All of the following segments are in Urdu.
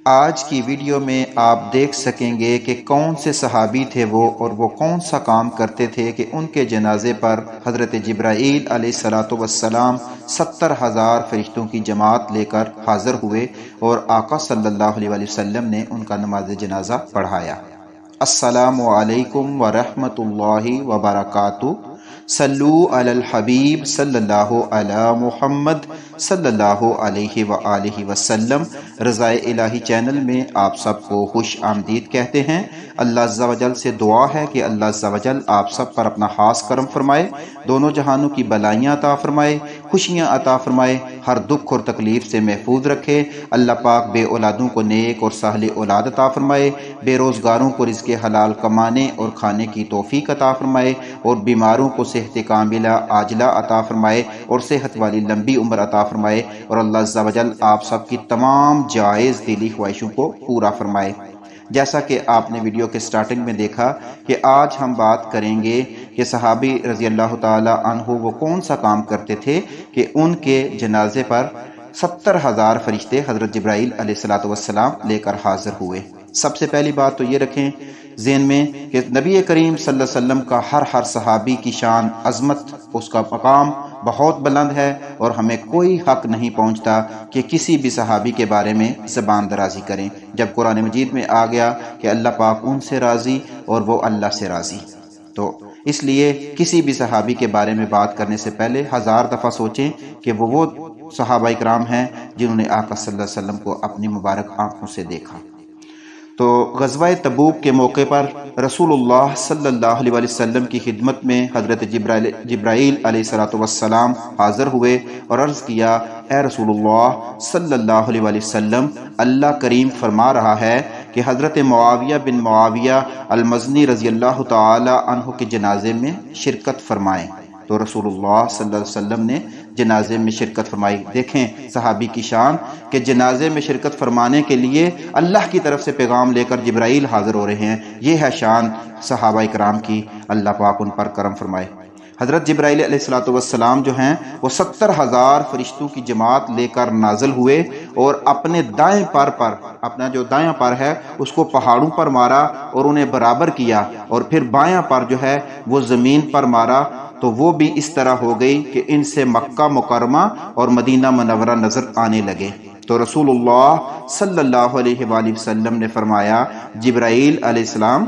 آج کی ویڈیو میں آپ دیکھ سکیں گے کہ کون سے صحابی تھے وہ اور وہ کون سا کام کرتے تھے کہ ان کے جنازے پر حضرت جبرائیل علیہ السلام 70,000 فرشتوں کی جماعت لے کر حاضر ہوئے اور آقا صلی اللہ علیہ وسلم نے ان کا نماز جنازہ پڑھایا۔ السلام علیکم ورحمۃ اللہ وبرکاتہ۔ صلو علی الحبیب صلی اللہ علی محمد صلی اللہ علیہ وآلہ وسلم۔ رضا الہی چینل میں آپ سب کو خوش آمدید کہتے ہیں۔ اللہ عز و جل سے دعا ہے کہ اللہ عز و جل آپ سب پر اپنا خاص کرم فرمائے، دونوں جہانوں کی بلائیاں عطا فرمائے، خوشیاں عطا فرمائے، ہر دکھ اور تکلیف سے محفوظ رکھے۔ اللہ پاک بے اولادوں کو نیک اور صالح اولاد عطا فرمائے، بے روزگاروں کو رزق حلال کمانے اور کھانے کی توفیق عطا فرمائے، اور بیماروں کو صحت کاملہ عاجلہ عطا فرمائے اور صحت والی لمبی عمر عطا فرمائے، اور اللہ عز و جل آپ سب کی تمام جائز دلی خواہشوں کو پورا فرمائے۔ جیسا کہ آپ نے ویڈیو کے سٹارٹنگ میں دیکھا کہ آج ہم بات کریں گے کہ صحابی رضی اللہ تعالی عنہ وہ کون سا کام کرتے تھے کہ ان کے جنازے پر 70,000 فرشتے حضرت جبرائیل علیہ السلام لے کر حاضر ہوئے۔ سب سے پہلی بات تو یہ رکھیں ذہن میں کہ نبی کریم صلی اللہ علیہ وسلم کا ہر صحابی کی شان، عظمت، اس کا مقام بہت بلند ہے، اور ہمیں کوئی حق نہیں پہنچتا کہ کسی بھی صحابی کے بارے میں زبان درازی کریں، جب قرآن مجید میں آ گیا کہ اللہ پاک ان سے راضی اور وہ اللہ سے راضی۔ تو اس لیے کسی بھی صحابی کے بارے میں بات کرنے سے پہلے 1000 دفعہ سوچیں کہ وہ صحابہ کرام ہیں جنہوں نے آقا صلی اللہ علیہ وسلم کو اپنی مبارک آنکھوں سے دیکھا۔ تو غزوہ تبوک کے موقع پر رسول اللہ صلی اللہ علیہ وسلم کی خدمت میں حضرت جبرائیل علیہ السلام حاضر ہوئے اور عرض کیا، اے رسول اللہ صلی اللہ علیہ وسلم، اللہ کریم فرما رہا ہے کہ حضرت معاویہ بن معاویہ المزنی رضی اللہ تعالی عنہ کے جنازے میں شرکت فرمائیں۔ تو رسول اللہ صلی اللہ علیہ وسلم نے جنازے میں شرکت فرمائی۔ دیکھیں صحابی کی شان کہ جنازے میں شرکت فرمانے کے لیے اللہ کی طرف سے پیغام لے کر جبرائیل حاضر ہو رہے ہیں، یہ ہے شان صحابہ کرام کی، اللہ پاک ان پر کرم فرمائے۔ حضرت جبرائیل علیہ السلام جو ہیں وہ 70,000 فرشتوں کی جماعت لے کر نازل ہوئے اور اپنے دائیں پر اپنا جو دائیں پر ہے اس کو پہاڑوں پر مارا اور انہیں برابر کیا، اور پھر بائیں پر جو ہے وہ زمین پر مارا، تو وہ بھی اس طرح ہو گئی کہ ان سے مکہ مکرمہ اور مدینہ منورہ نظر آنے لگے۔ تو رسول اللہ صلی اللہ علیہ وآلہ وسلم نے فرمایا، جبرائیل علیہ السلام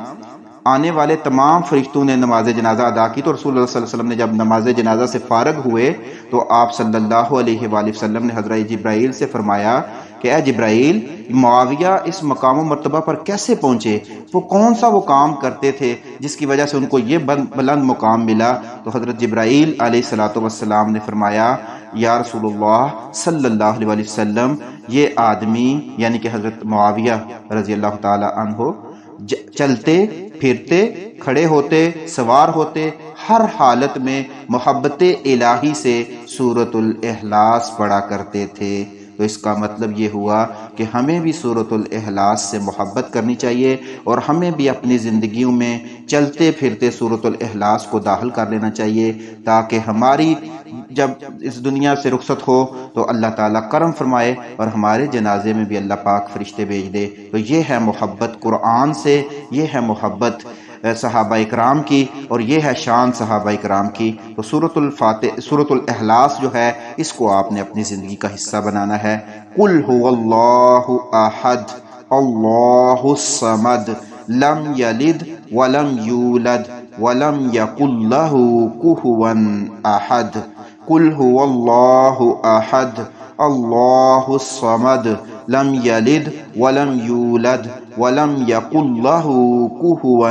آنے والے تمام فرشتوں نے نماز جنازہ ادا کی۔ تو رسول اللہ صلی اللہ علیہ وسلم نے جب نماز جنازہ سے فارغ ہوئے تو آپ صلی اللہ علیہ وآلہ وسلم نے حضرت جبرائیل سے فرمایا کہ اے جبرائیل، معاویہ اس مقام و مرتبہ پر کیسے پہنچے؟ وہ کون سا وہ کام کرتے تھے جس کی وجہ سے ان کو یہ بلند مقام ملا؟ تو حضرت جبرائیل علیہ السلام نے فرمایا، یا رسول اللہ صلی اللہ علیہ وسلم، یہ آدمی یعنی کہ حضرت معاویہ رضی اللہ تعالی عنہ چلتے پھرتے، کھڑے ہوتے، سوار ہوتے، ہر حالت میں محبت الہی سے سورۃ الاخلاص پڑھا کرتے تھے۔ تو اس کا مطلب یہ ہوا کہ ہمیں بھی سورۃ الاخلاص سے محبت کرنی چاہیے، اور ہمیں بھی اپنی زندگیوں میں چلتے پھرتے سورۃ الاخلاص کو داخل کر لینا چاہیے، تاکہ ہماری جب اس دنیا سے رخصت ہو تو اللہ تعالیٰ کرم فرمائے اور ہمارے جنازے میں بھی اللہ پاک فرشتے بھیج دے۔ تو یہ ہے محبت قرآن سے، یہ ہے محبت صحابہ اکرام کی، اور یہ ہے شان صحابہ اکرام کی۔ تو سورۃ الاخلاص جو ہے اس کو آپ نے اپنی زندگی کا حصہ بنانا ہے۔ قل هو اللہ احد اللہ الصمد لم یلد ولم یولد ولم یکن لہ کفوا احد۔ قل هو اللہ احد اللہ الصمد لم یلد ولم یولد ولم یکن لہ کفوا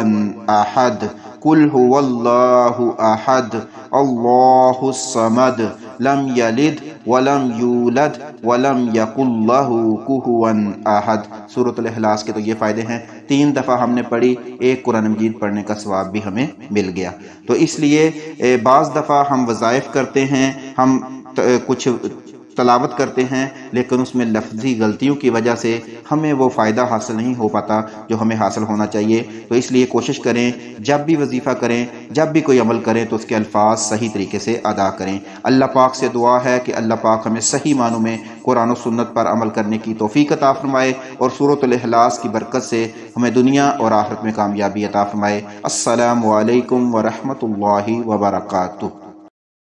احد۔ قل هو اللہ احد اللہ الصمد لم یلد ولم یولد ولم یکن لہ کفوا احد۔ سورۃ الاخلاص کے تو یہ فائدے ہیں، 3 دفعہ ہم نے پڑھی، ایک قرآن مجید پڑھنے کا ثواب بھی ہمیں مل گیا۔ تو اس لیے بعض دفعہ ہم وظائف کرتے ہیں، ہم کچھ تلاوت کرتے ہیں لیکن اس میں لفظی غلطیوں کی وجہ سے ہمیں وہ فائدہ حاصل نہیں ہو پاتا جو ہمیں حاصل ہونا چاہیے۔ تو اس لیے کوشش کریں جب بھی وظیفہ کریں، جب بھی کوئی عمل کریں تو اس کے الفاظ صحیح طریقے سے ادا کریں۔ اللہ پاک سے دعا ہے کہ اللہ پاک ہمیں صحیح معنوں میں قرآن و سنت پر عمل کرنے کی توفیق عطا فرمائے اور سورۃ الاخلاص کی برکت سے ہمیں دنیا اور آخرت میں کامیابی عطا فرمائے۔ السلام علیکم ورحمۃ اللہ وبرکاتہ۔